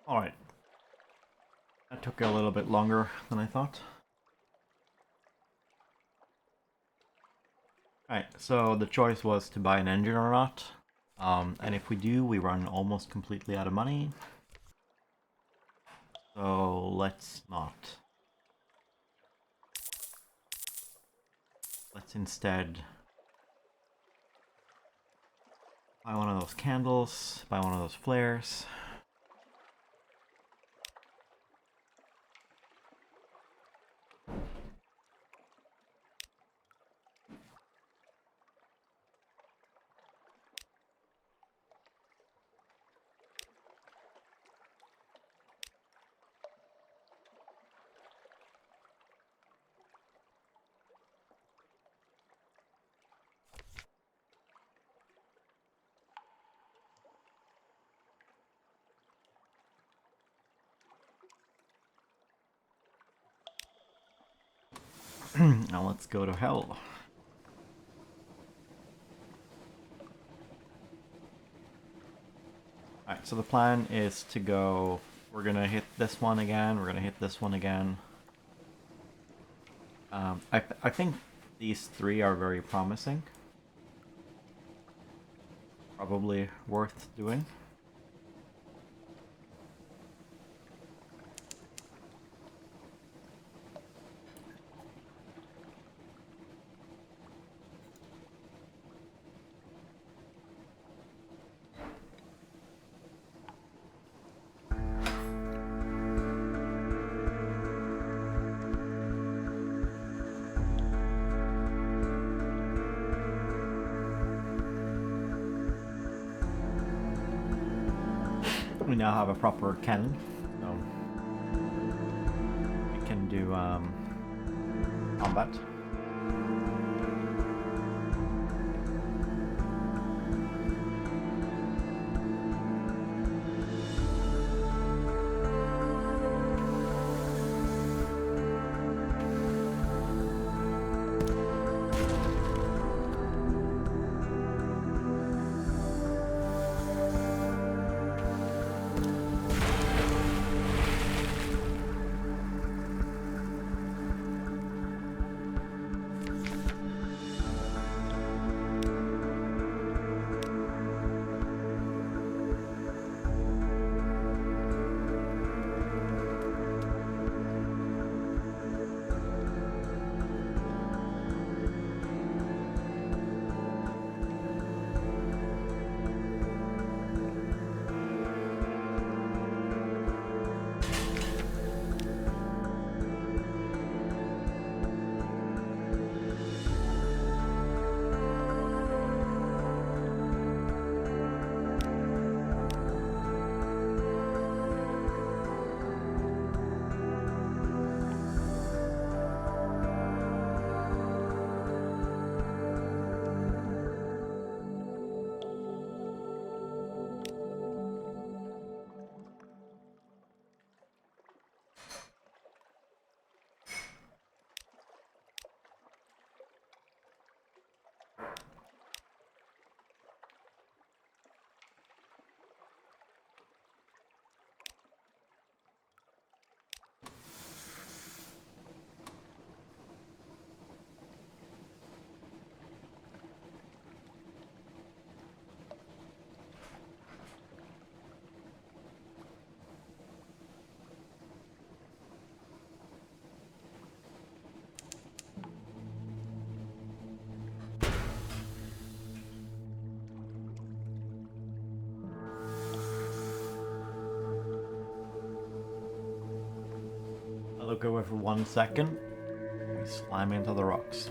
Alright, that took a little bit longer than I thought. Alright, so the choice was to buy an engine or not. And if we do, we run almost completely out of money. So let's not. Let's instead buy one of those candles, buy one of those flares. Now let's go to hell. Alright, so the plan is to go... We're gonna hit this one again, we're gonna hit this one again. I think these three are very promising. Probably worth doing. We now have a proper cannon, so we can do combat. I'll look away for 1 second. We slam into the rocks.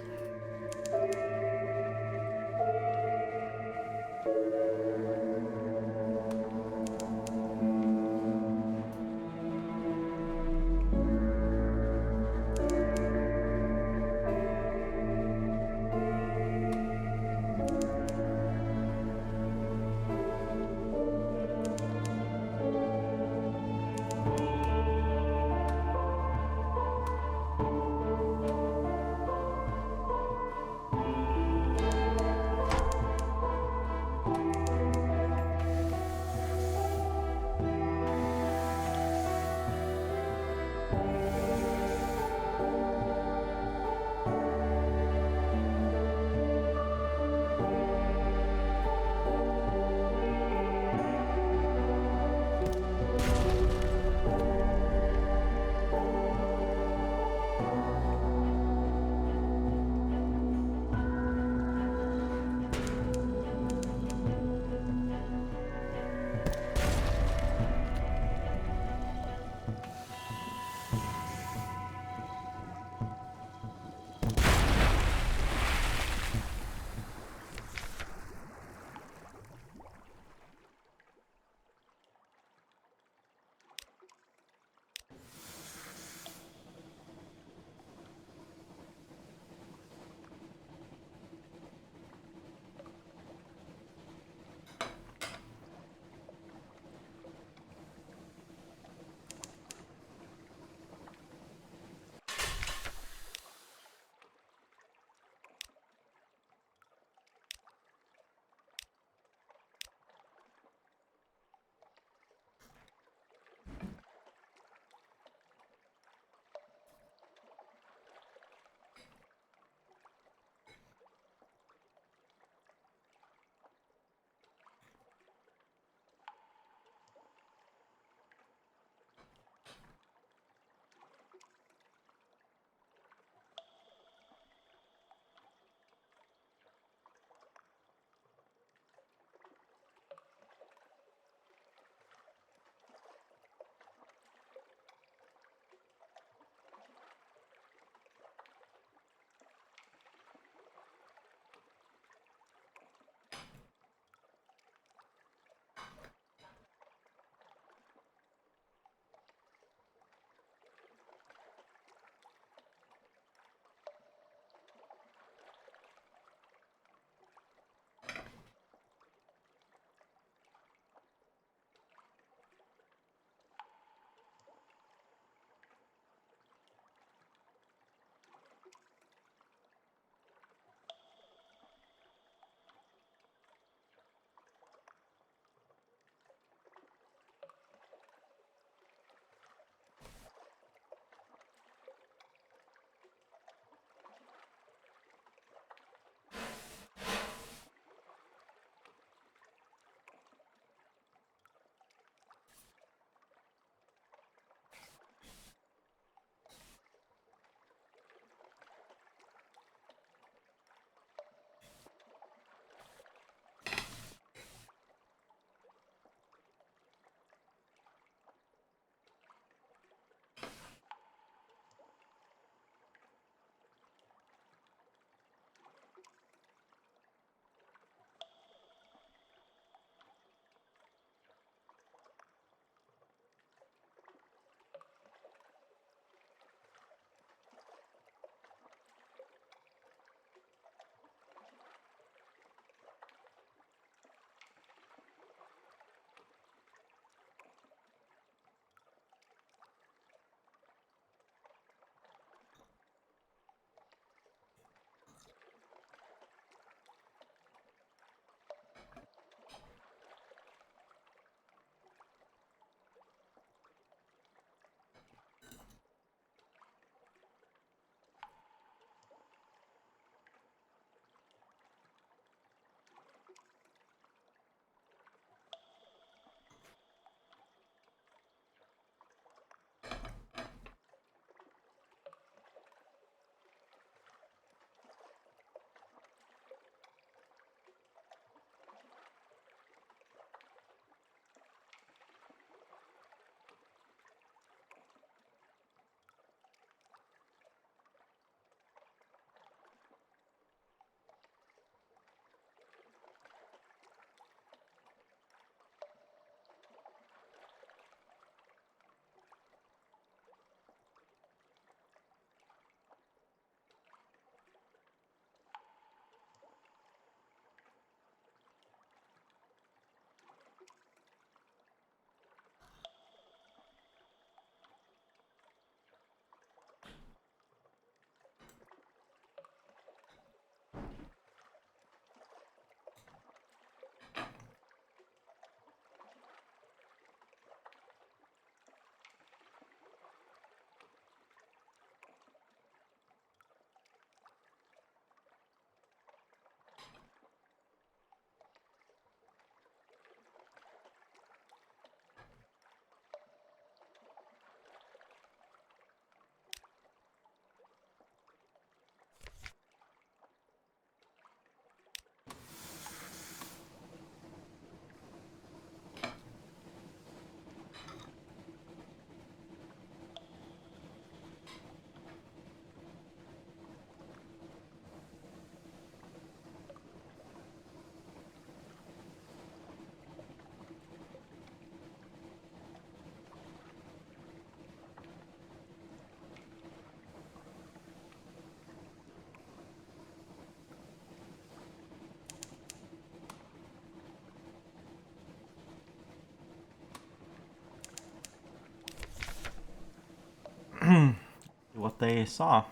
what they saw.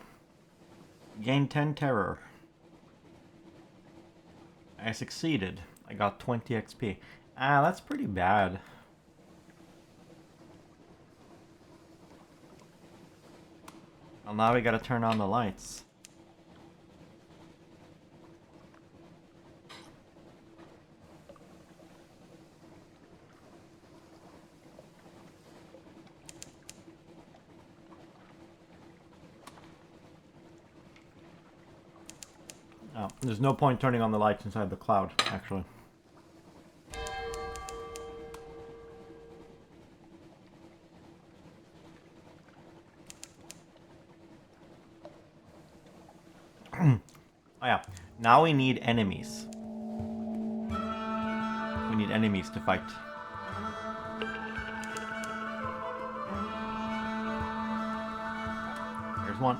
Gain 10 terror. I succeeded. I got 20 XP. Ah, that's pretty bad. Well, now we gotta turn on the lights. Oh, there's no point turning on the lights inside the cloud, actually. Oh yeah, now we need enemies. We need enemies to fight. There's one.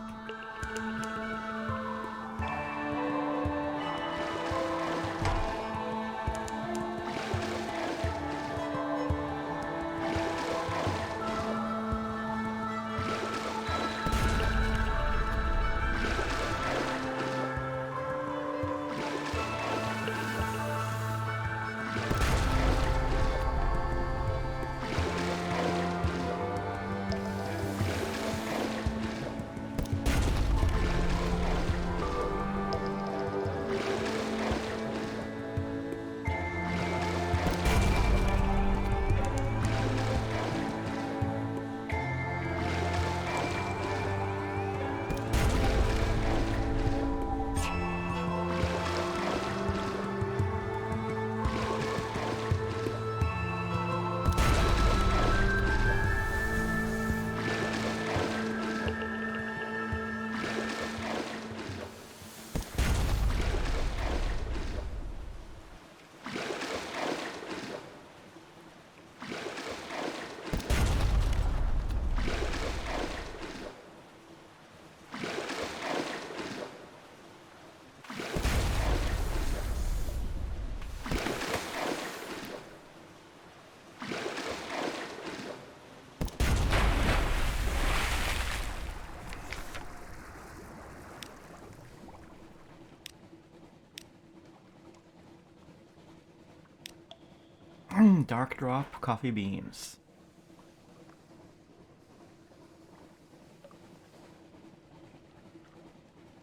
Dark drop coffee beans.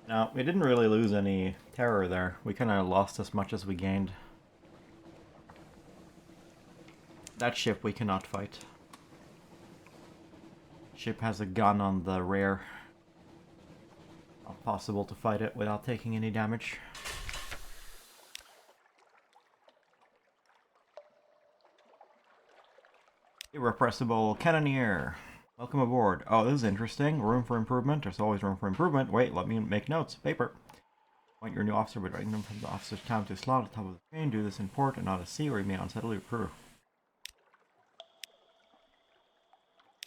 Now, we didn't really lose any terror there. We kind of lost as much as we gained. That ship we cannot fight. Ship has a gun on the rear. Not possible to fight it without taking any damage. Irrepressible Cannoneer. Welcome aboard. Oh, this is interesting. Room for improvement. There's always room for improvement. Wait, let me make notes. Paper. Point your new officer by dragging them from the officer's town to a slot at the top of the train. Do this in port and not at sea, or you may unsettle your crew.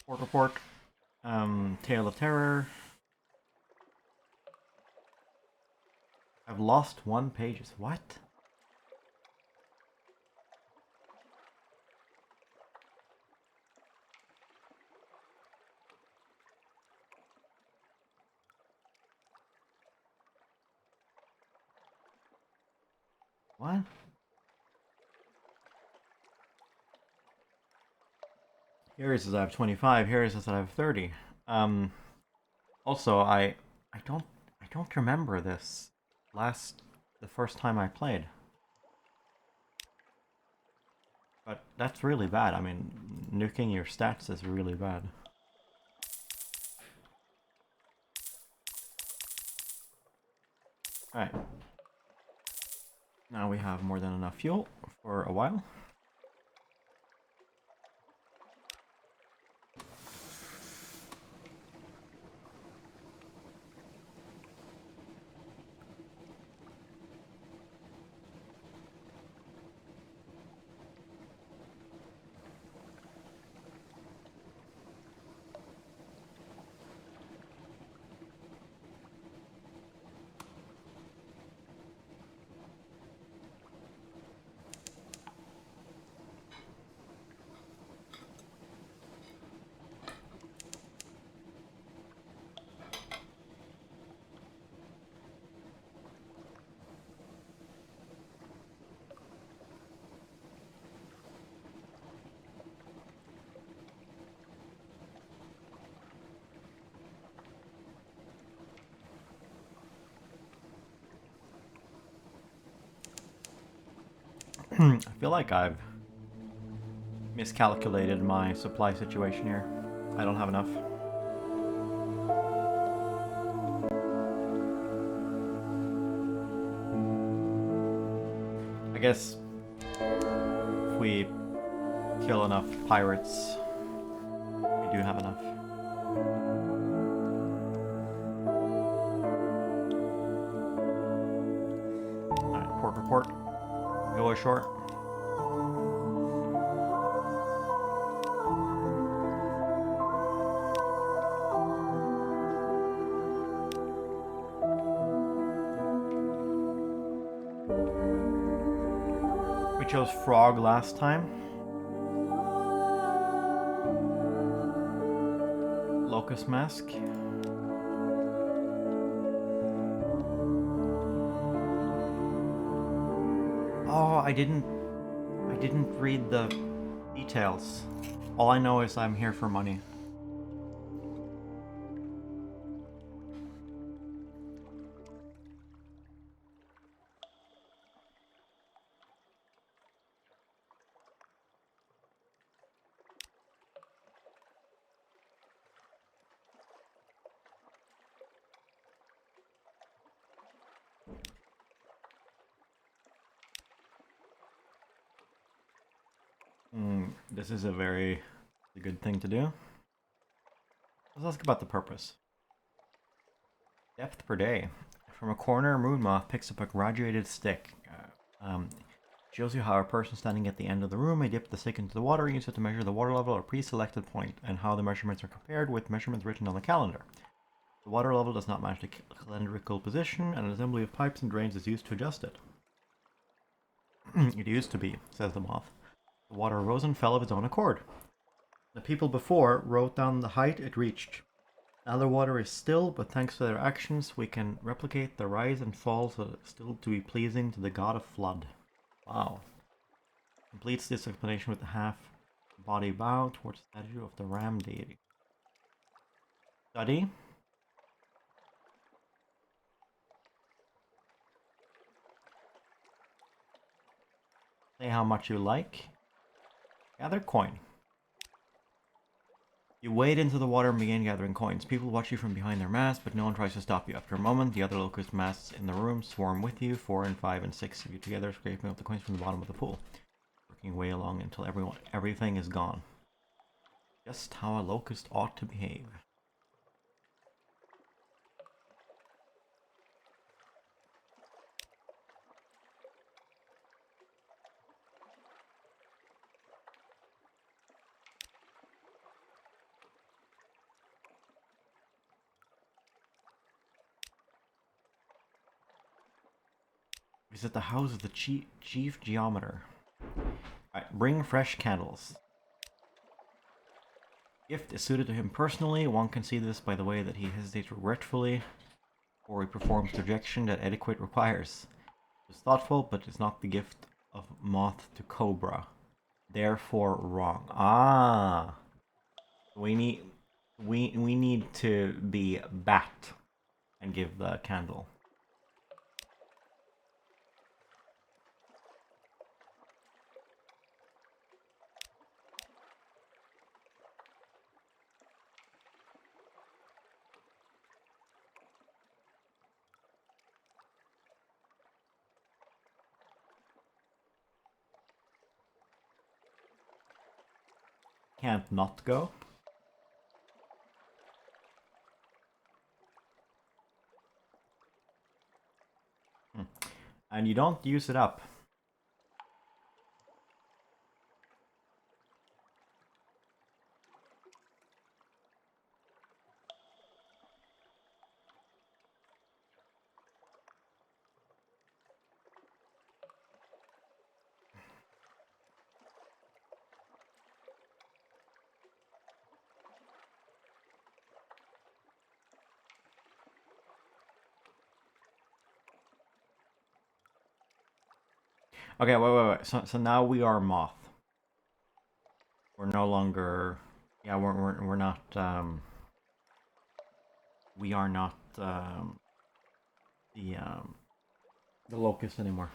Port report. Tale of Terror. I've lost 1 page. What? What? Here it says I have 25. Here it says I have 30. Also, I don't remember this the first time I played. But that's really bad. I mean, nuking your stats is really bad. Alright. Now we have more than enough fuel for a while. I feel like I've miscalculated my supply situation here. I don't have enough. I guess if we kill enough pirates, we do have enough. Alright, port report. Go ashore. We chose frog last time. Locust mask. Oh, I didn't read the details. All I know is I'm here for money. This is a very good thing to do. Let's ask about the purpose. Depth per day. From a corner, Moon Moth picks up a graduated stick. Shows you how a person standing at the end of the room may dip the stick into the water and use it to measure the water level at a pre-selected point, and how the measurements are compared with measurements written on the calendar. The water level does not match the calendrical position, and an assembly of pipes and drains is used to adjust it. It used to be, says the moth. The water rose and fell of its own accord. The people before wrote down the height it reached. Now the water is still, but thanks to their actions, we can replicate the rise and fall so that it's still to be pleasing to the god of flood. Wow. Completes this explanation with a half body bow towards the statue of the ram deity. Study. Say how much you like. Gather coin. You wade into the water and begin gathering coins. People watch you from behind their masts, but no one tries to stop you. After a moment, the other locust masts in the room swarm with you, 4 and 5 and 6 of you together, scraping up the coins from the bottom of the pool, working your way along until everything is gone. Just how a locust ought to behave. Visit the house of the chief geometer. Alright, bring fresh candles. Gift is suited to him personally. One can see this by the way that he hesitates regretfully, or he performs the rejection that etiquette requires. It's thoughtful, but it's not the gift of moth to cobra. Therefore wrong. Ah, we need to be bat and give the candle. Can't not go. And you don't use it up. Okay, wait. So now we are moth. We're no longer. Yeah, we're not. We are not the locust anymore.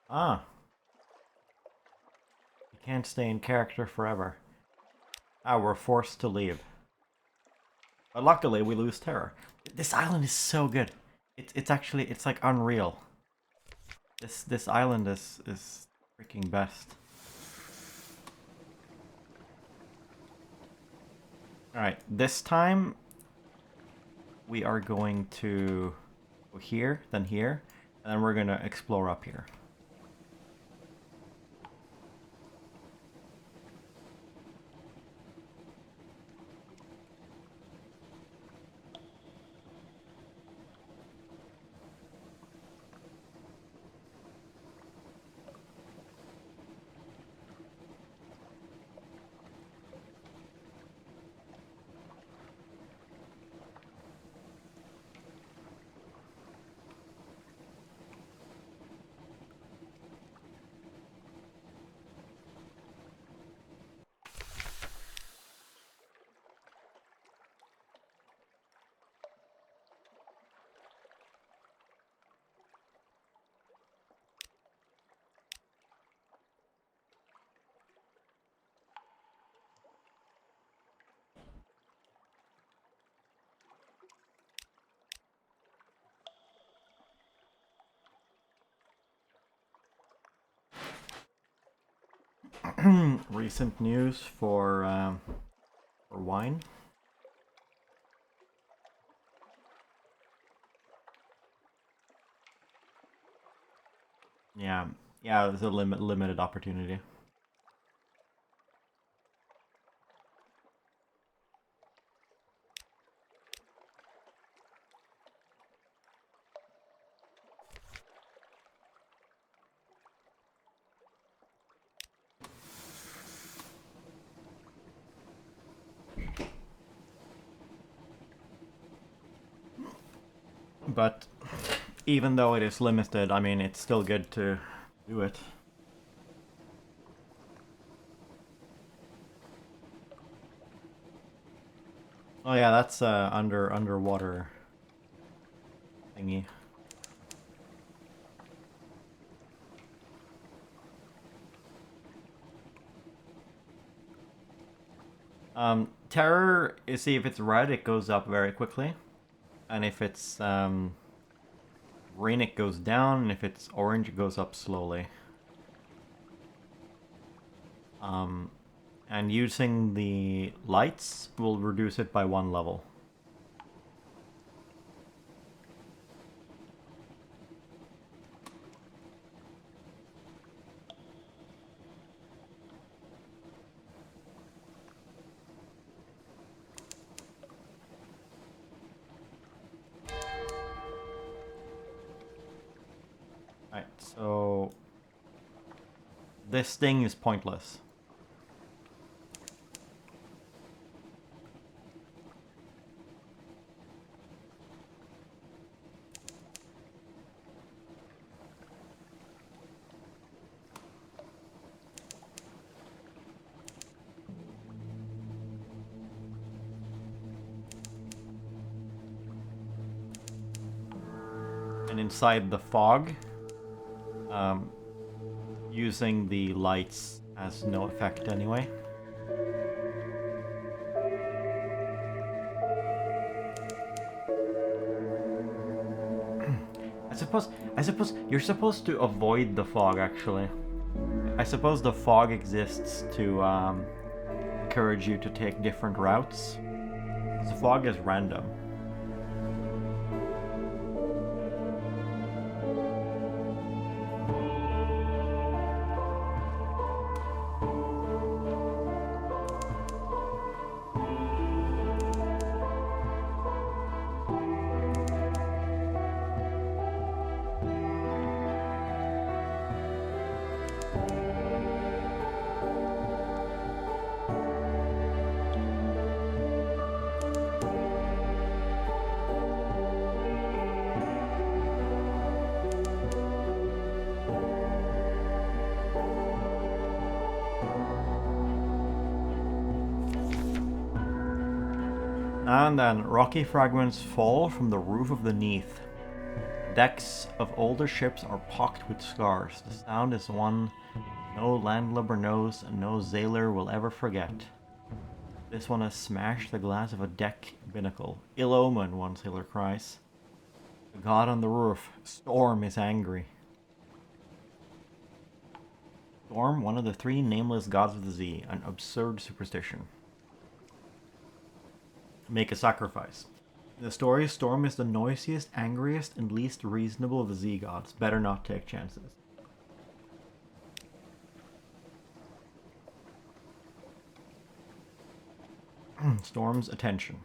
Ah. You can't stay in character forever. Ah, we're forced to leave. But luckily, we lose terror. This island is so good. It's actually, it's like unreal. This island is freaking best. Alright, this time we are going to go here, and then we're gonna explore up here. Recent news for wine. Yeah, yeah, there's a limited opportunity. But even though it is limited, I mean, it's still good to do it. Oh yeah, that's underwater thingy. Terror, you see, if it's red, it goes up very quickly. And if it's green, it goes down. And if it's orange, it goes up slowly. And using the lights will reduce it by 1 level. Alright, so this thing is pointless. And inside the fog, using the lights has no effect anyway. I suppose you're supposed to avoid the fog, actually. I suppose the fog exists to encourage you to take different routes. The fog is random. And then rocky fragments fall from the roof of the Neath. Decks of older ships are pocked with scars. The sound is one no landlubber knows and no sailor will ever forget. This one has smashed the glass of a deck binnacle. Ill omen, one sailor cries. The god on the roof, Storm, is angry. Storm, one of the three nameless gods of the sea, an absurd superstition. Make a sacrifice. In the story, Storm is the noisiest, angriest, and least reasonable of the sea gods. Better not take chances. Storm's attention.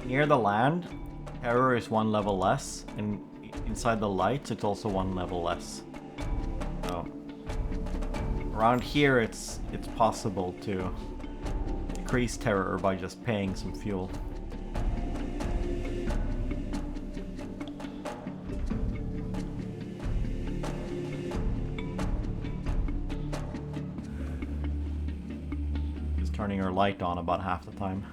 Near the land, terror is one level less, and inside the lights, it's also one level less. So around here, it's possible to decrease terror by just paying some fuel. Just turning our light on about half the time.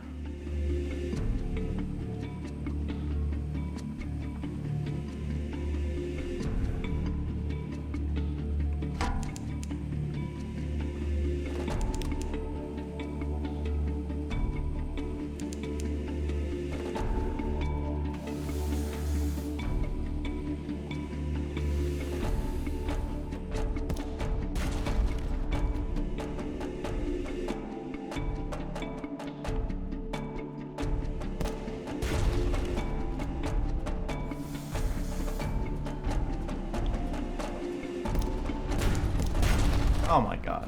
Oh my god.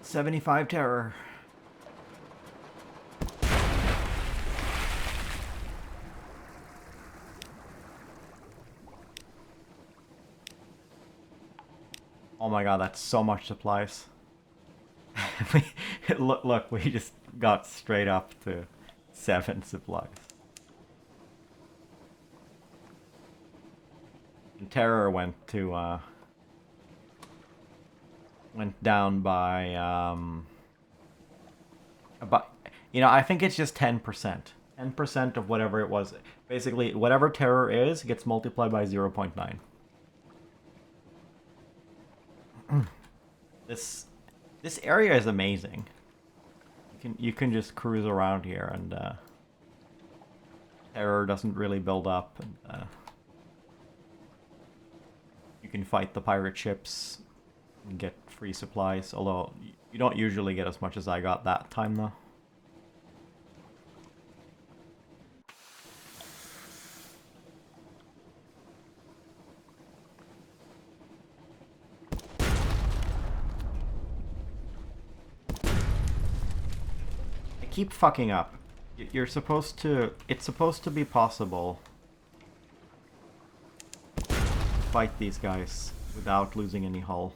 $75 terror. Oh my god, that's so much supplies. Look, we just got straight up to 7 supplies. And terror went down by about, I think it's just 10%. 10% of whatever it was. Basically, whatever terror is gets multiplied by 0.9. This area is amazing. You can just cruise around here and terror doesn't really build up, and you can fight the pirate ships and get free supplies, although you don't usually get as much as I got that time though. Keep fucking up. You're supposed to... It's supposed to be possible to fight these guys without losing any hull.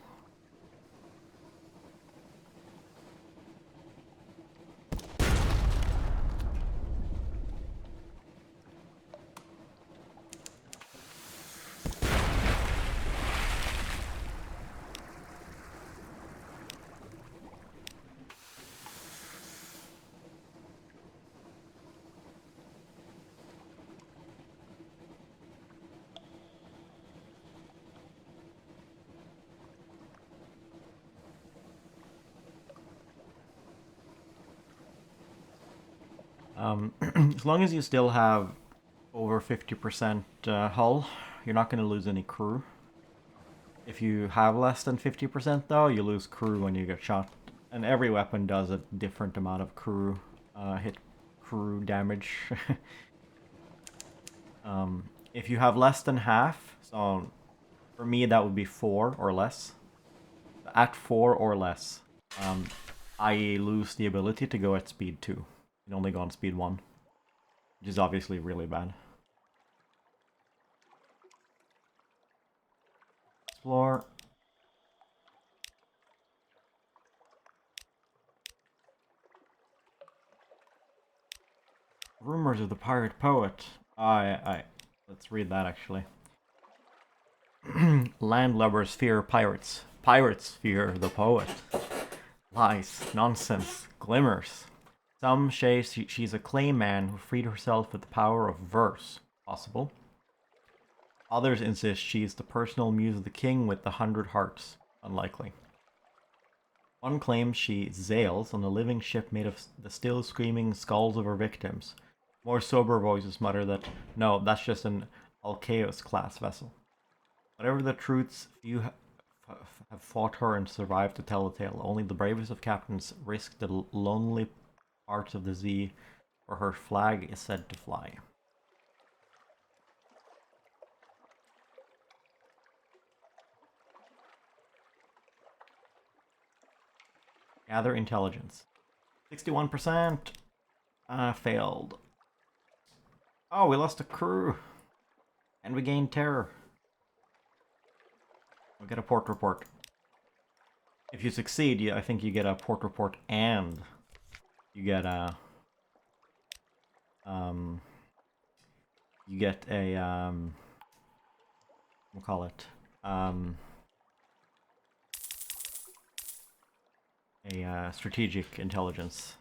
As long as you still have over 50% hull, you're not going to lose any crew. If you have less than 50% though, you lose crew when you get shot. And every weapon does a different amount of crew hit crew damage. If you have less than half, so for me that would be 4 or less. At 4 or less, I lose the ability to go at speed 2. You can only go on speed 1, which is obviously really bad. Explore. Rumors of the pirate poet. Let's read that actually. Landlubbers fear pirates. Pirates fear the poet. Lies, nonsense, glimmers. Some say she's a clay man who freed herself with the power of verse. Possible. Others insist she's the personal muse of the king with the 100 hearts. Unlikely. One claims she sails on a living ship made of the still screaming skulls of her victims. More sober voices mutter that, no, that's just an Alcaeus class vessel. Whatever the truths, few have fought her and survived to tell the tale. Only the bravest of captains risk the lonely parts of the sea where her flag is said to fly. Gather intelligence. 61%. Failed. Oh, we lost a crew. And we gained terror. We'll get a port report. If you succeed, I think you get a port report and you get a we'll call it a strategic intelligence.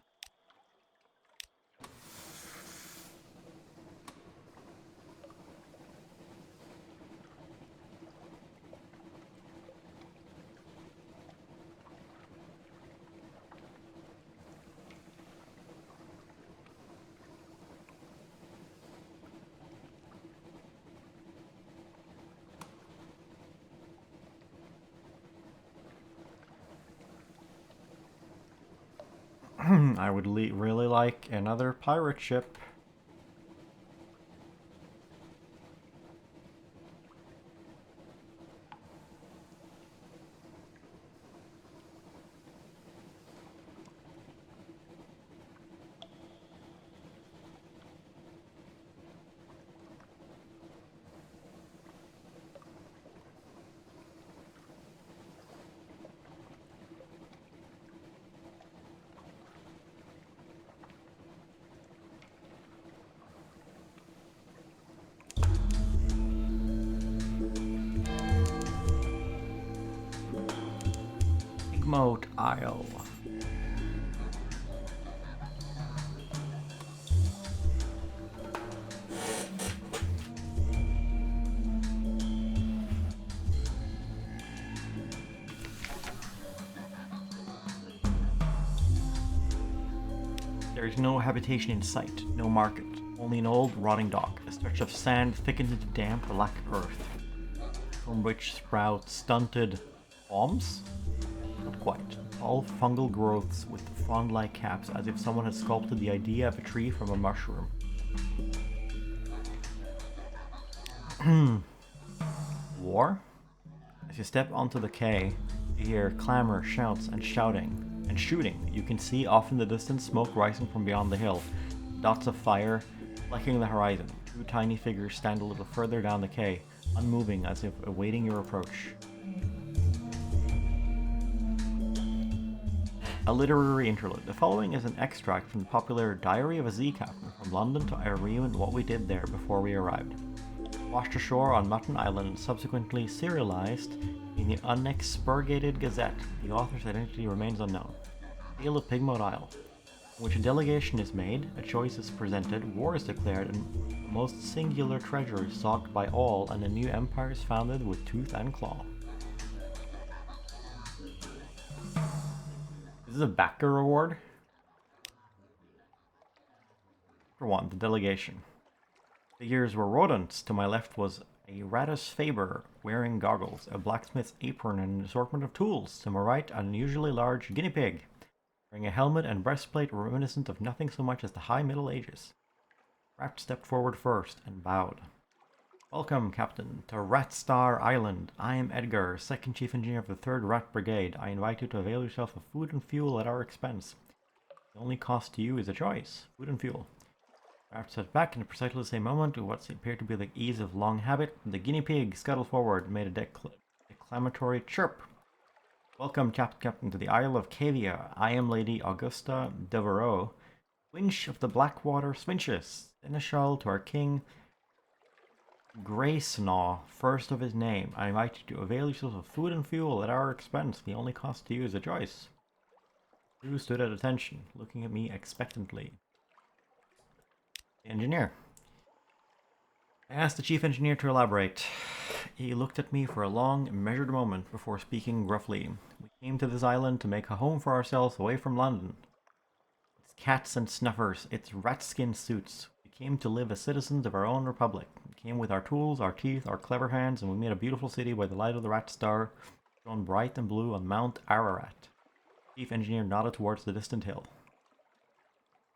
I would really like another pirate ship. Moat Isle. There is no habitation in sight, no market, only an old rotting dock, a stretch of sand thickened into damp black earth, from which sprout stunted palms? Not quite. Tall fungal growths with frond-like caps, as if someone had sculpted the idea of a tree from a mushroom. War? As you step onto the quay, you hear clamor, shouts, and shouting, and shooting. You can see off in the distance smoke rising from beyond the hill, dots of fire flecking the horizon. Two tiny figures stand a little further down the quay, unmoving as if awaiting your approach. A literary interlude. The following is an extract from the popular Diary of a Sea Captain, from London to Irene and what we did there before we arrived. Washed ashore on Mutton Island and subsequently serialized in the unexpurgated Gazette, the author's identity remains unknown. Tale of Pigmoat Isle, in which a delegation is made, a choice is presented, war is declared, and the most singular treasure is sought by all, and a new empire is founded with tooth and claw. This is a backer reward. Chapter 1, The Delegation. Figures were rodents. To my left was a Ratus Faber wearing goggles, a blacksmith's apron, and an assortment of tools. To my right, an unusually large guinea pig, wearing a helmet and breastplate reminiscent of nothing so much as the high Middle Ages. Rat stepped forward first and bowed. Welcome, Captain, to Rat Star Island. I am Edgar, Second Chief Engineer of the 3rd Rat Brigade. I invite you to avail yourself of food and fuel at our expense. The only cost to you is a choice, food and fuel. Rat sat back in precisely the same moment with what appeared to be the ease of long habit. The guinea pig scuttled forward and made a declamatory chirp. Welcome, Captain, to the Isle of Cavia. I am Lady Augusta Devereaux, Winch of the Blackwater Swinches, seneschal to our king Graysnaw, first of his name. I invite you to avail yourselves of food and fuel at our expense. The only cost to you is a choice. Drew stood at attention, looking at me expectantly. The engineer. I asked the chief engineer to elaborate. He looked at me for a long, measured moment before speaking gruffly. We came to this island to make a home for ourselves away from London. It's cats and snuffers, it's rat-skin suits. We came to live as citizens of our own republic. We came with our tools, our teeth, our clever hands, and we made a beautiful city by the light of the rat star, shone bright and blue on Mount Ararat. The chief engineer nodded towards the distant hill.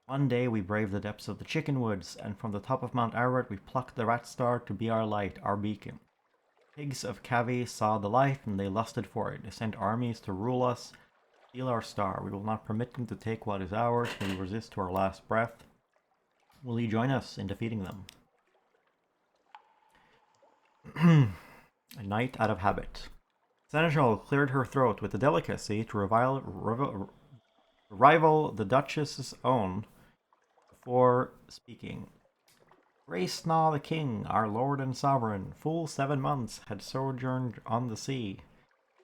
One day we braved the depths of the chicken woods, and from the top of Mount Ararat we plucked the rat star to be our light, our beacon. Pigs of Cavi saw the light, and they lusted for it. They sent armies to rule us, steal our star. We will not permit them to take what is ours. We will resist to our last breath. Will you join us in defeating them? A night out of habit. Seneschal cleared her throat with a delicacy to rival the Duchess's own before speaking. Graysnaw the king, our lord and sovereign, full 7 months had sojourned on the sea,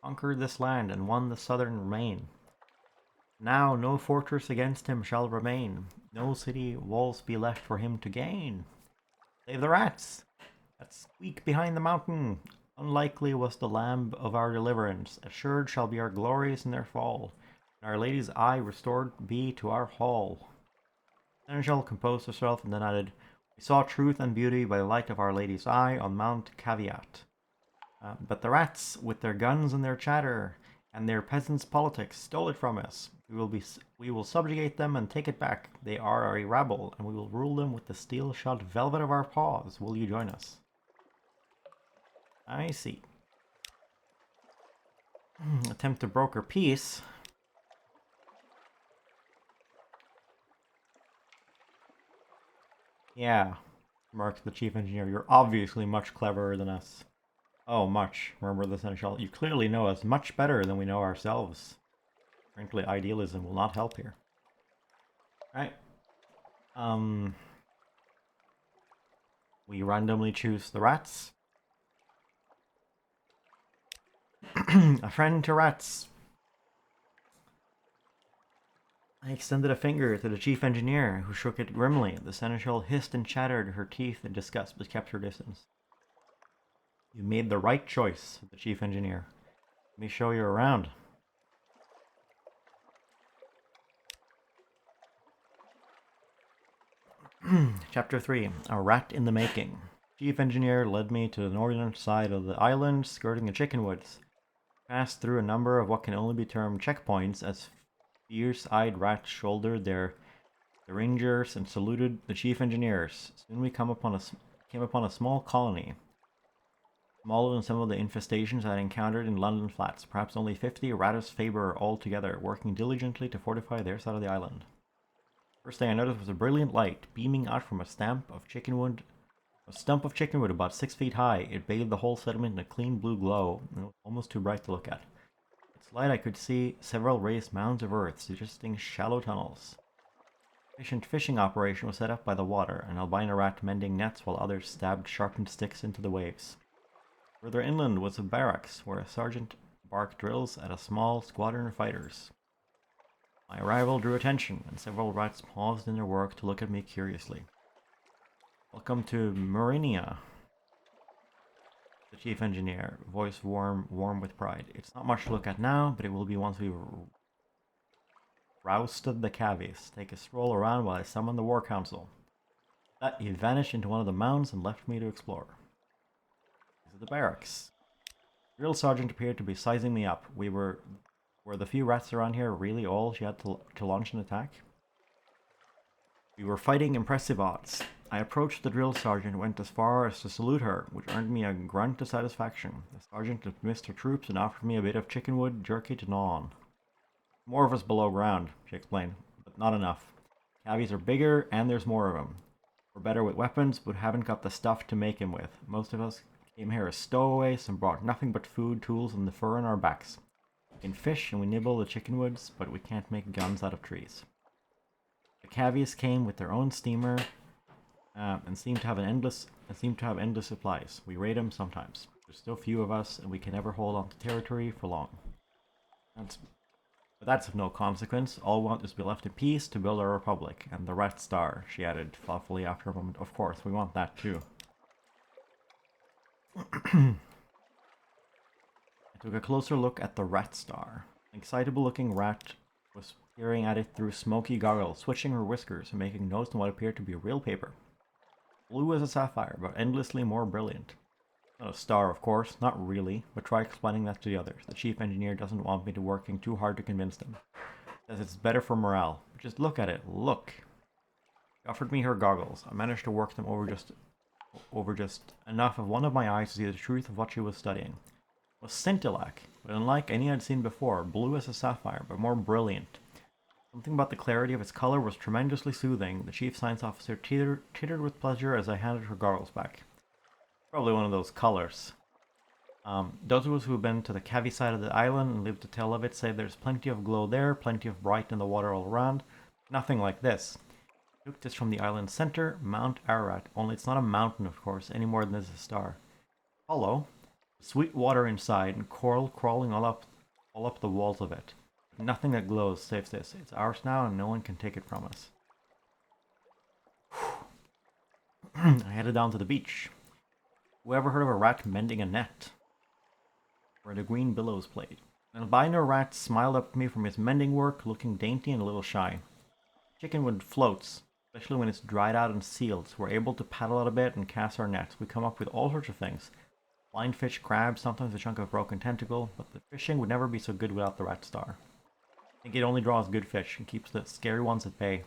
conquered this land, and won the southern main. Now no fortress against him shall remain, no city walls be left for him to gain. Save the rats that squeak behind the mountain. Unlikely was the lamb of our deliverance. Assured shall be our glories in their fall, and our lady's eye restored be to our hall. Seneschal composed herself and then added, We saw truth and beauty by the light of our lady's eye on Mount Caveat. But the rats, with their guns and their chatter, and their peasants' politics, stole it from us. We will subjugate them and take it back. They are a rabble, and we will rule them with the steel-shod velvet of our paws. Will you join us? I see. Attempt to broker peace. Yeah, remarked the chief engineer. You're obviously much cleverer than us. Oh, much, murmured the seneschal. You clearly know us much better than we know ourselves. Frankly, idealism will not help here. Right. We randomly choose the rats. A friend to rats. I extended a finger to the chief engineer, who shook it grimly. The seneschal hissed and chattered her teeth in disgust, but kept her distance. You made the right choice, said the chief engineer. Let me show you around. Chapter 3, A Rat in the Making. Chief engineer led me to the northern side of the island, skirting the chicken woods. Passed through a number of what can only be termed checkpoints as fierce-eyed rats shouldered their derringers and saluted the chief engineers. Soon we came upon a small colony, smaller than some of the infestations I had encountered in London flats. Perhaps only 50 Ratus Faber altogether, working diligently to fortify their side of the island. First thing I noticed was a brilliant light beaming out from a stump of chickenwood about 6 feet high. It bathed the whole settlement in a clean blue glow, and it was almost too bright to look at. In its light I could see several raised mounds of earth, suggesting shallow tunnels. Efficient fishing operation was set up by the water, an albino rat mending nets while others stabbed sharpened sticks into the waves. Further inland was a barracks, where a sergeant barked drills at a small squadron of fighters. My arrival drew attention, and several rats paused in their work to look at me curiously. Welcome to Murinia, the chief engineer, voice warm with pride. It's not much to look at now, but it will be once we've rousted the cavies. Take a stroll around while I summon the war council. That he vanished into one of the mounds and left me to explore. These are the barracks. The drill sergeant appeared to be sizing me up. Were the few rats around here really all she had to launch an attack? We were fighting impressive odds. I approached the drill sergeant and went as far as to salute her, which earned me a grunt of satisfaction. The sergeant dismissed her troops and offered me a bit of chickenwood jerky to gnaw on. More of us below ground, she explained, but not enough. Cavies are bigger, and there's more of them. We're better with weapons, but haven't got the stuff to make 'em with. Most of us came here as stowaways and brought nothing but food, tools, and the fur on our backs. We can fish and we nibble the chickenwoods, but we can't make guns out of trees. The cavies came with their own steamer, and seem to have endless supplies. We raid them sometimes. There's still few of us, and we can never hold on to territory for long. But that's of no consequence. All we want is to be left in peace to build our republic. And the Red Star, she added thoughtfully after a moment. Of course, we want that too. I took a closer look at the Rat Star. An excitable-looking rat was peering at it through smoky goggles, switching her whiskers and making notes on what appeared to be real paper. Blue as a sapphire, but endlessly more brilliant. Not a star, of course, not really, but try explaining that to the others. The chief engineer doesn't want me to working too hard to convince them. Says it's better for morale. Just look at it, look. She offered me her goggles. I managed to work them over just enough of one of my eyes to see the truth of what she was studying. It was scintillac, but unlike any I'd seen before, blue as a sapphire, but more brilliant. Something about the clarity of its color was tremendously soothing. The chief science officer tittered with pleasure as I handed her goggles back. Probably one of those colors. Those of us who have been to the Cavi side of the island and lived to tell of it say there's plenty of glow there, plenty of bright in the water all around. Nothing like this. I took this from the island's center, Mount Ararat, only it's not a mountain, of course, any more than it is a star. Hollow, sweet water inside, and coral crawling all up the walls of it. Nothing that glows saves this. It's ours now, and no one can take it from us. I headed down to the beach. Whoever heard of a rat mending a net? Where the green billows played. An albino rat smiled up at me from his mending work, looking dainty and a little shy. Chickenwood floats, especially when it's dried out and sealed, so we're able to paddle out a bit and cast our nets. We come up with all sorts of things. Blind fish, crabs, sometimes a chunk of broken tentacle, but the fishing would never be so good without the Rat Star. I think it only draws good fish and keeps the scary ones at bay.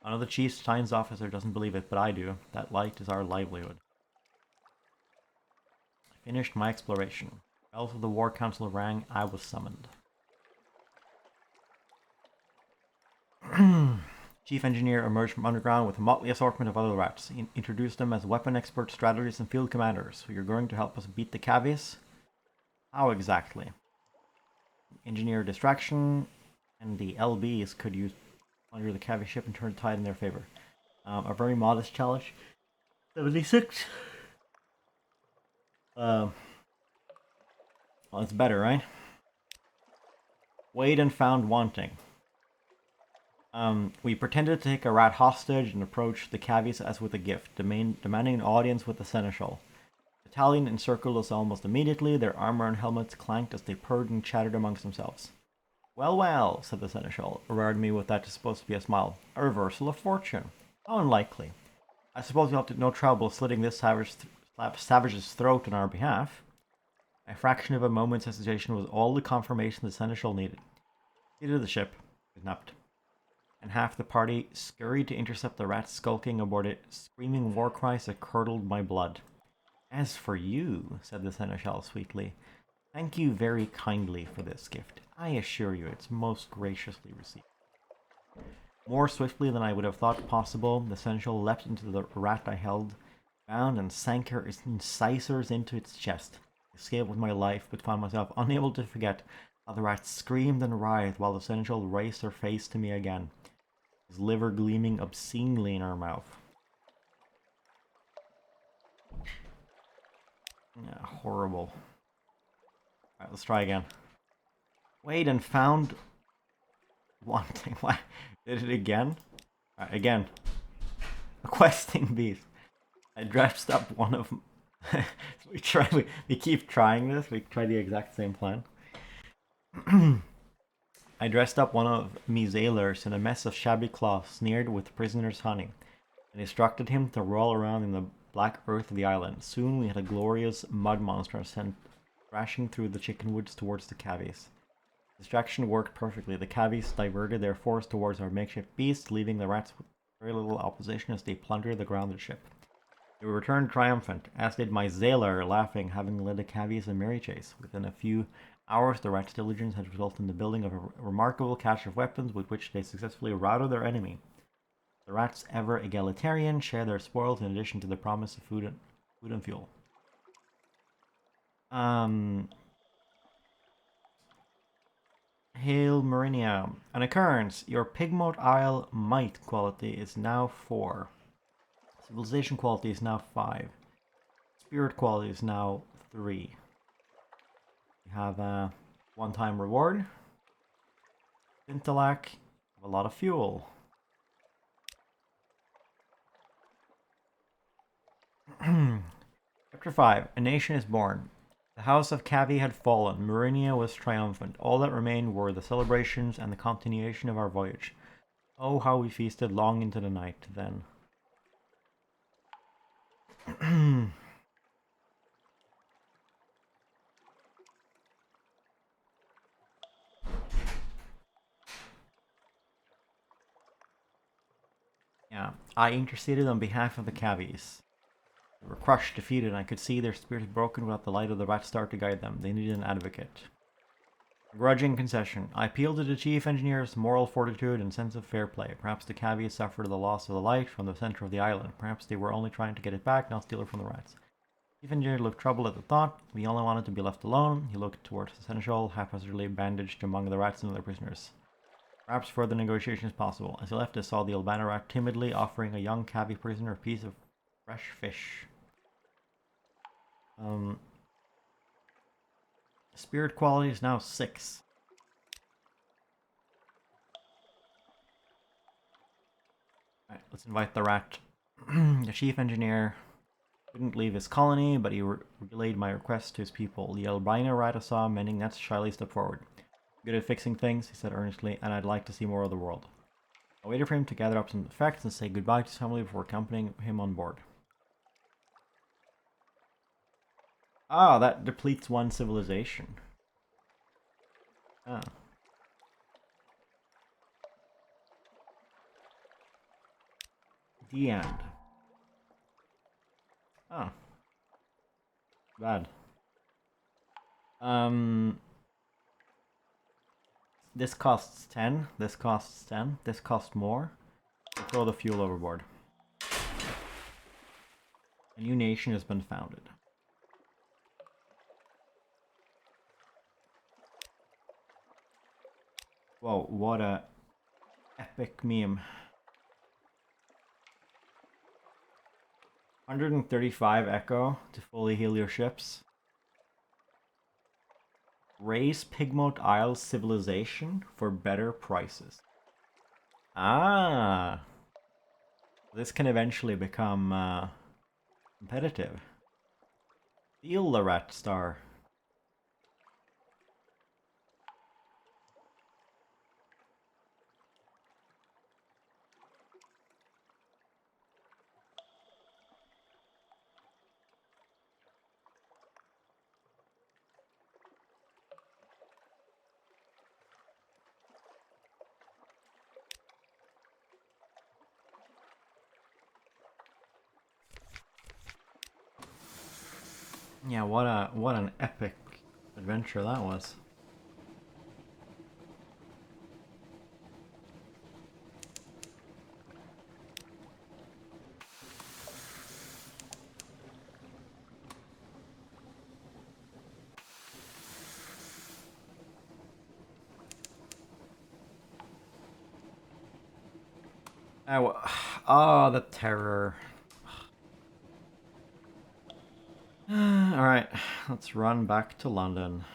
I know the chief's science officer doesn't believe it, but I do. That light is our livelihood. I finished my exploration. Bells of the War Council rang. I was summoned. Chief engineer emerged from underground with a motley assortment of other rats. He introduced them as weapon experts, strategists, and field commanders. So you're going to help us beat the cavies? How exactly? Engineer distraction, and the LBs could use under the cavi ship and turn the tide in their favor. A very modest challenge. 76. Well, it's better, right? Weighed and found wanting. We pretended to take a rat hostage and approached the cavies as with a gift, demanding an audience with the seneschal. The battalion encircled us almost immediately. Their armor and helmets clanked as they purred and chattered amongst themselves. Well, well, said the seneschal, regarding me with that is supposed to be a smile. A reversal of fortune. How unlikely. I suppose you'll have no trouble slitting this savage's throat on our behalf. A fraction of a moment's hesitation was all the confirmation the seneschal needed. He did the ship, kidnapped, and half the party scurried to intercept the rats skulking aboard it, screaming war cries that curdled my blood. As for you, said the seneschal sweetly, thank you very kindly for this gift. I assure you it's most graciously received. More swiftly than I would have thought possible, the seneschal leapt into the rat I held, bound and sank her incisors into its chest. I escaped with my life, but found myself unable to forget how the rat screamed and writhed while the seneschal raised her face to me again, his liver gleaming obscenely in her mouth. Yeah, horrible. Alright, let's try again. Wait, and found wanting. What? Did it again? Alright, again. A questing beast. I dressed up one of... we keep trying this. We try the exact same plan. I dressed up one of me sailors in a mess of shabby cloth smeared with prisoner's honey. and instructed him to roll around in the black earth of the island. Soon we had a glorious mud monster sent crashing through the chicken woods towards the cavies. Distraction worked perfectly. The cavies diverted their force towards our makeshift beast, leaving the rats with very little opposition as they plundered the grounded ship. They returned triumphant, as did my Zailor, laughing, having led the cavies a merry chase. Within a few hours, the rats' diligence had resulted in the building of a remarkable cache of weapons with which they successfully routed their enemy. The rats, ever egalitarian, share their spoils in addition to the promise of food and fuel. Hail Marinia. An occurrence. Your Pigmote Isle might quality is now 4. Civilization quality is now 5. Spirit quality is now 3. We have a one-time reward. Intellect. A lot of fuel. Chapter 5. A nation is born. The house of Cavi had fallen. Marinia was triumphant. All that remained were the celebrations and the continuation of our voyage. Oh, how we feasted long into the night then. Yeah, I interceded on behalf of the Cavies. They were crushed, defeated, and I could see their spirits broken without the light of the Rat Star to guide them. They needed an advocate. A grudging concession. I appealed to the chief engineer's moral fortitude and sense of fair play. Perhaps the Cavies suffered the loss of the light from the center of the island. Perhaps they were only trying to get it back, not steal it from the rats. The chief engineer looked troubled at the thought. We only wanted to be left alone. He looked towards the seneschal, haphazardly bandaged among the rats and other prisoners. Perhaps further negotiation is possible. As he left, I saw the albino rat timidly offering a young Cavi prisoner a piece of fresh fish. Spirit quality is now 6. Alright, let's invite the rat. The chief engineer couldn't leave his colony, but he relayed my request to his people. The albino rat I saw mending nets shyly stepped forward. Good at fixing things, he said earnestly, and I'd like to see more of the world. I waited for him to gather up some effects and say goodbye to his family before accompanying him on board. Ah, that depletes one civilization. Ah. The end. Oh. Bad. This costs 10, this costs 10, this costs more. We'll throw the fuel overboard. A new nation has been founded. Whoa, what a epic meme. 135 echo to fully heal your ships. Raise Pigmote Isle civilization for better prices. Ah! This can eventually become competitive. Steal the Rat Star. Yeah, what an epic adventure that was. Oh, the terror. Alright, let's run back to London.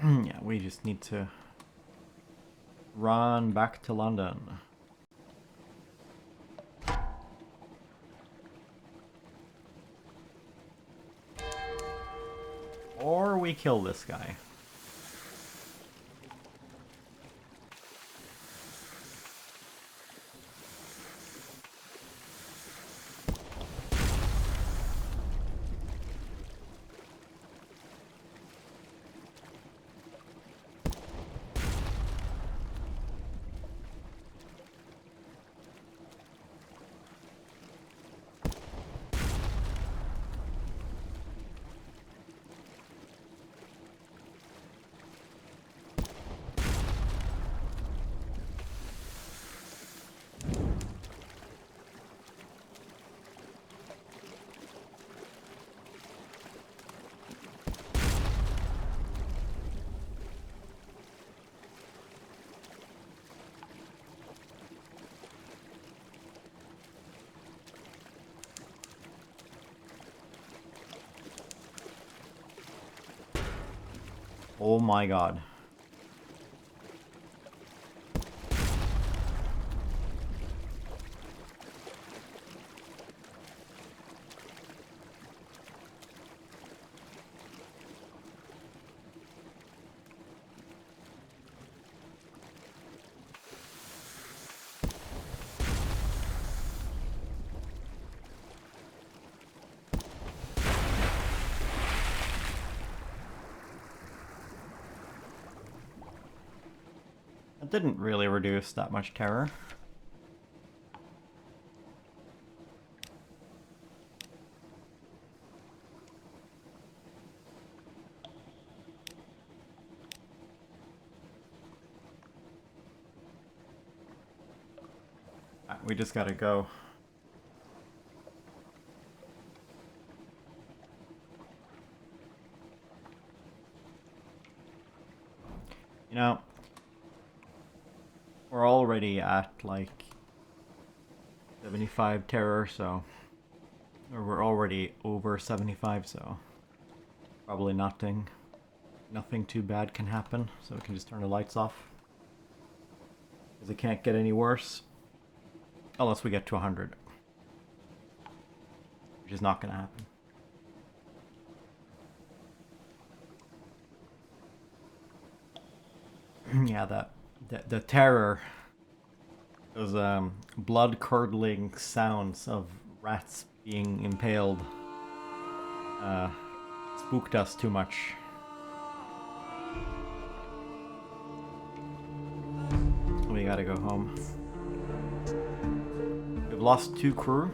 Yeah, we just need to run back to London. Or we kill this guy. Oh my god. It didn't really reduce that much terror. We just gotta go. You know, we're already at like 75 terror, so or we're already over 75, so probably nothing too bad can happen, so we can just turn the lights off. Because it can't get any worse. Unless we get to 100. Which is not going to happen. Yeah, the terror. Those blood-curdling sounds of rats being impaled spooked us too much. We gotta go home. We've lost 2 crew.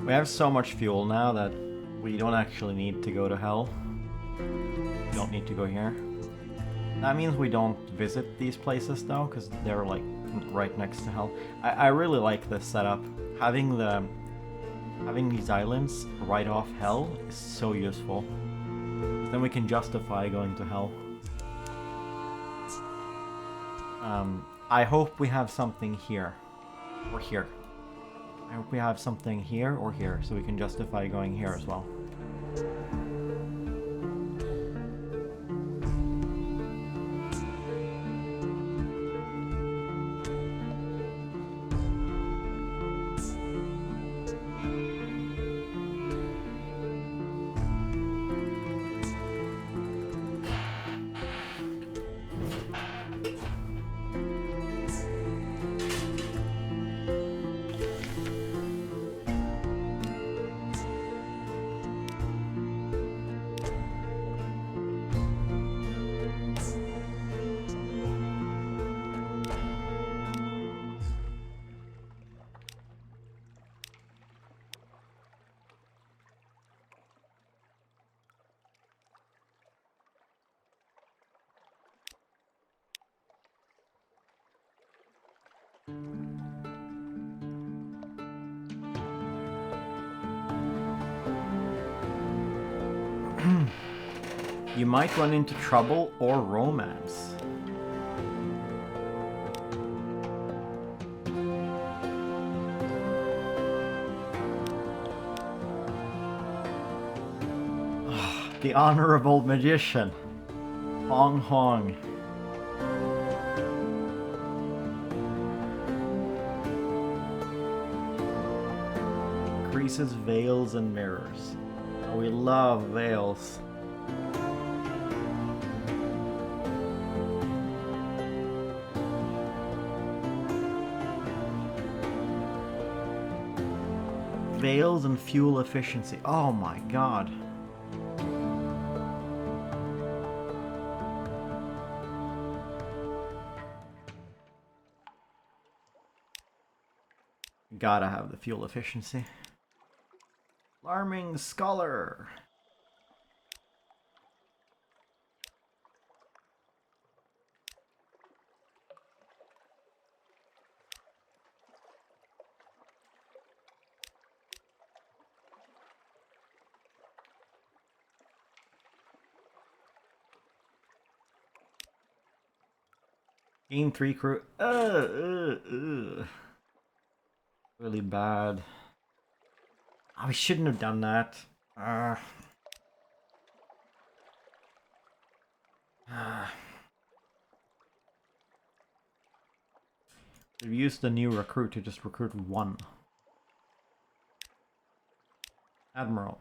We have so much fuel now that we don't actually need to go to hell. We don't need to go here. That means we don't visit these places though, because they're like right next to hell. I really like this setup. Having these islands right off hell is so useful. Then we can justify going to hell. I hope we have something here. Or here. I hope we have something here or here, so we can justify going here as well. You might run into trouble or romance. The Honorable Magician. Hong Hong. Increases veils and mirrors. Oh, we love veils. Veils and fuel efficiency. Oh my god. Gotta have the fuel efficiency. Alarming Scholar. Gain 3 crew. Really bad. Oh, we shouldn't have done that. We've used the new recruit to just recruit 1. Admiral.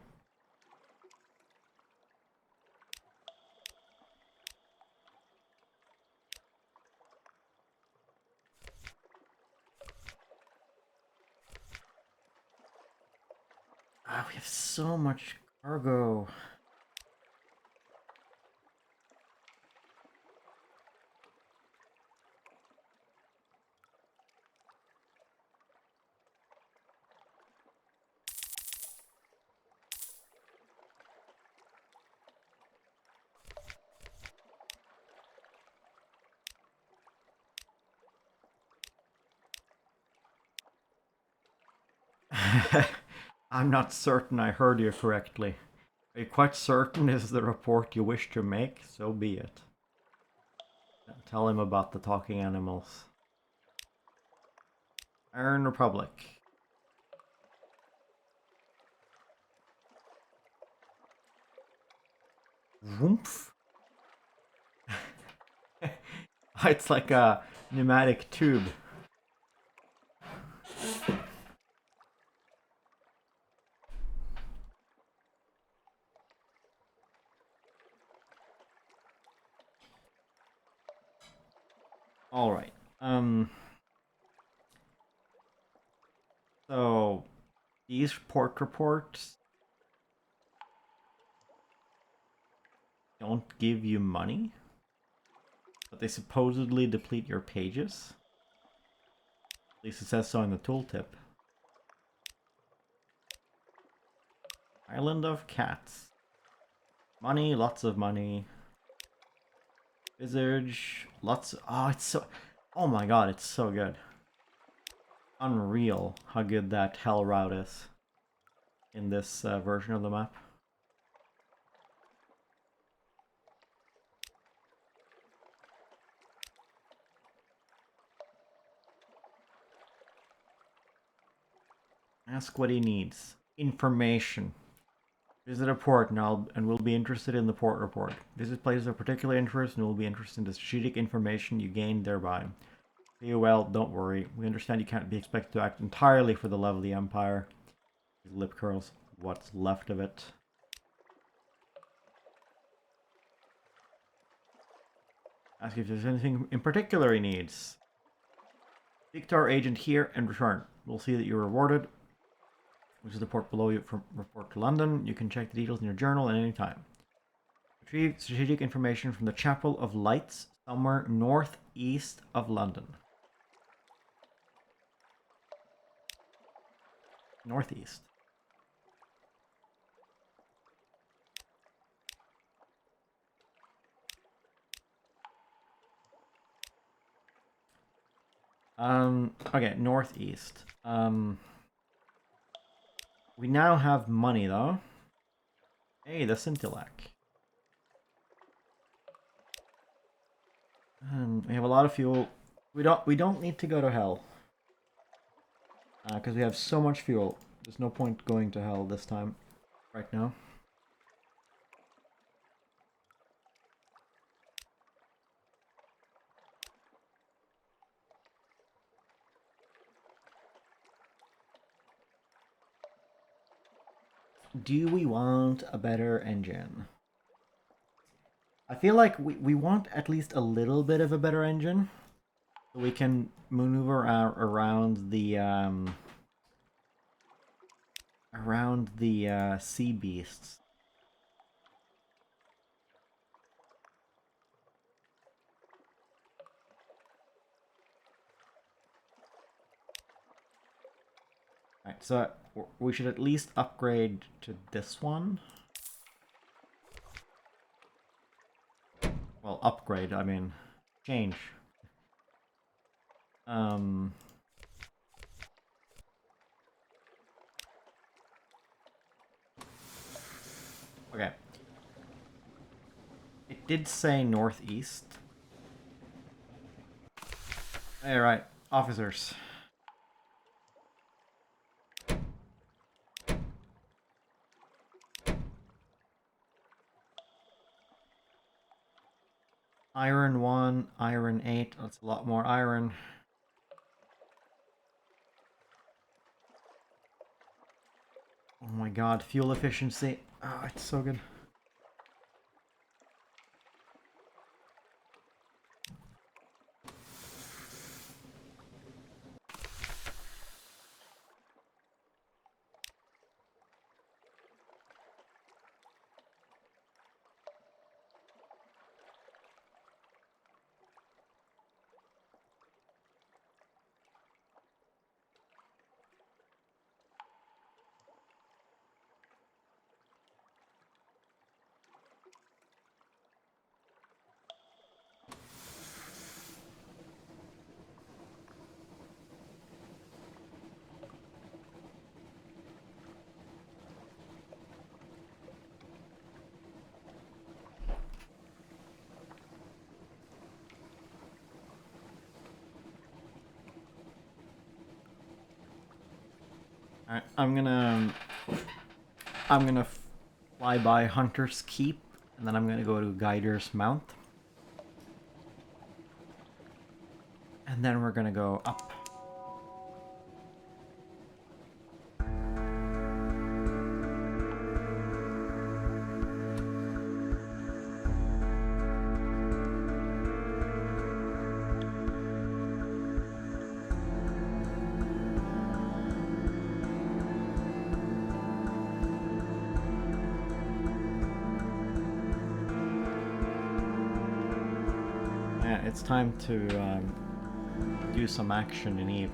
We have so much cargo. I'm not certain I heard you correctly. Are you quite certain is the report you wish to make? So be it. Tell him about the talking animals. Iron Republic. Whoomph. It's like a pneumatic tube. All right. So these port reports don't give you money, but they supposedly deplete your pages. At least it says so in the tooltip. Island of Cats. Money, lots of money. Visage, lots of, oh, it's so, oh my god, it's so good. Unreal how good that hell route is in this version of the map. Ask what he needs. Information. Visit a port and we'll be interested in the port report. Visit places of particular interest and we'll be interested in the strategic information you gain thereby. Well, don't worry. We understand you can't be expected to act entirely for the love of the Empire. Lip curls. What's left of it. Ask if there's anything in particular he needs. Speak to our agent here and return. We'll see that you're rewarded. Which is the port below you from report to London. You can check the details in your journal at any time. Retrieve strategic information from the Chapel of Lights, somewhere northeast of London. Northeast. Okay, northeast. We now have money though. Hey, the Scintillac. We have a lot of fuel. We don't need to go to hell. Because we have so much fuel. There's no point going to hell this time. Right now. do we want a better engine? I feel like we want at least a little bit of a better engine. So we can maneuver around the sea beasts. Alright, so we should at least upgrade to this one. Well, upgrade, I mean, change. Okay. It did say northeast. Alright, officers. Iron 1, iron 8, that's a lot more iron. Oh my god, fuel efficiency. Oh, it's so good. Alright, I'm gonna fly by Hunter's Keep, and then I'm gonna go to Guider's Mount. And then we're gonna go up. Yeah, it's time to do some action in Eve.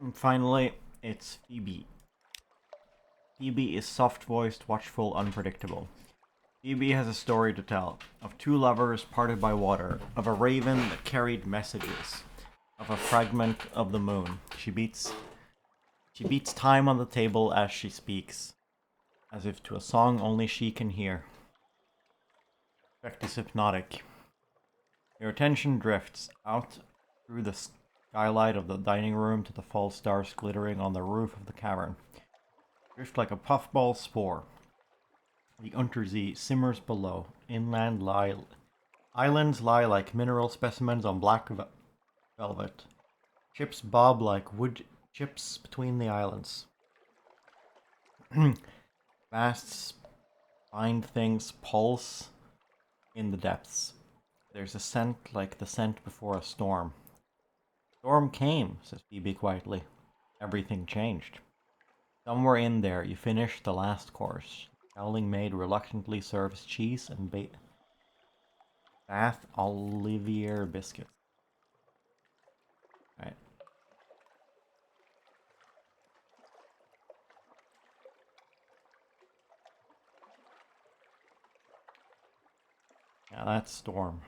And finally, it's Phoebe. Phoebe is soft-voiced, watchful, unpredictable. Phoebe has a story to tell, of two lovers parted by water, of a raven that carried messages, of a fragment of the moon. She beats time on the table as she speaks, as if to a song only she can hear. Effect is hypnotic. Your attention drifts out through the skylight of the dining room to the false stars glittering on the roof of the cavern. Drift like a puffball spore. The Untersee simmers below. Islands lie like mineral specimens on black velvet. Ships bob like wood chips between the islands. Vast spined things pulse in the depths. There's a scent like the scent before a storm. Storm came, says Phoebe quietly. Everything changed. Somewhere in there, you finish the last course. Howling maid reluctantly serves cheese and Bath Olivier biscuits. Right. Yeah, that's Storm.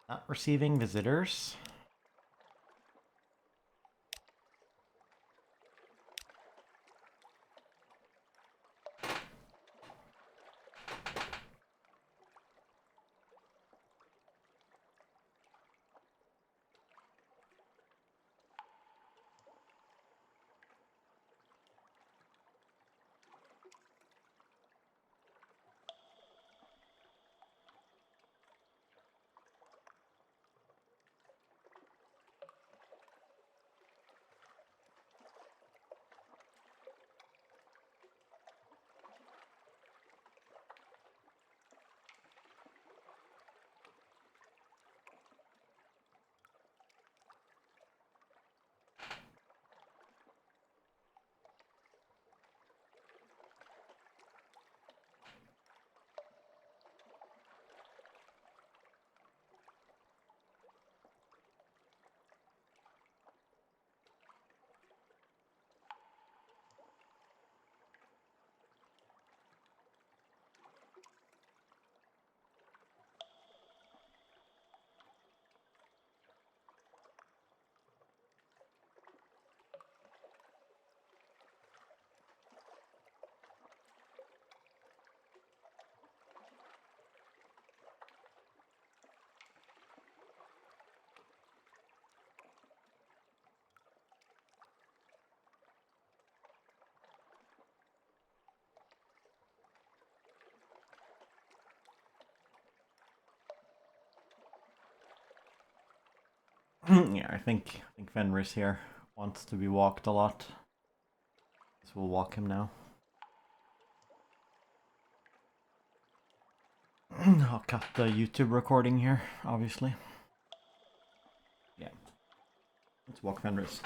Not receiving visitors. Yeah, I think Fenris here wants to be walked a lot. So we'll walk him now. I'll cut the YouTube recording here, obviously. Yeah. Let's walk Fenris.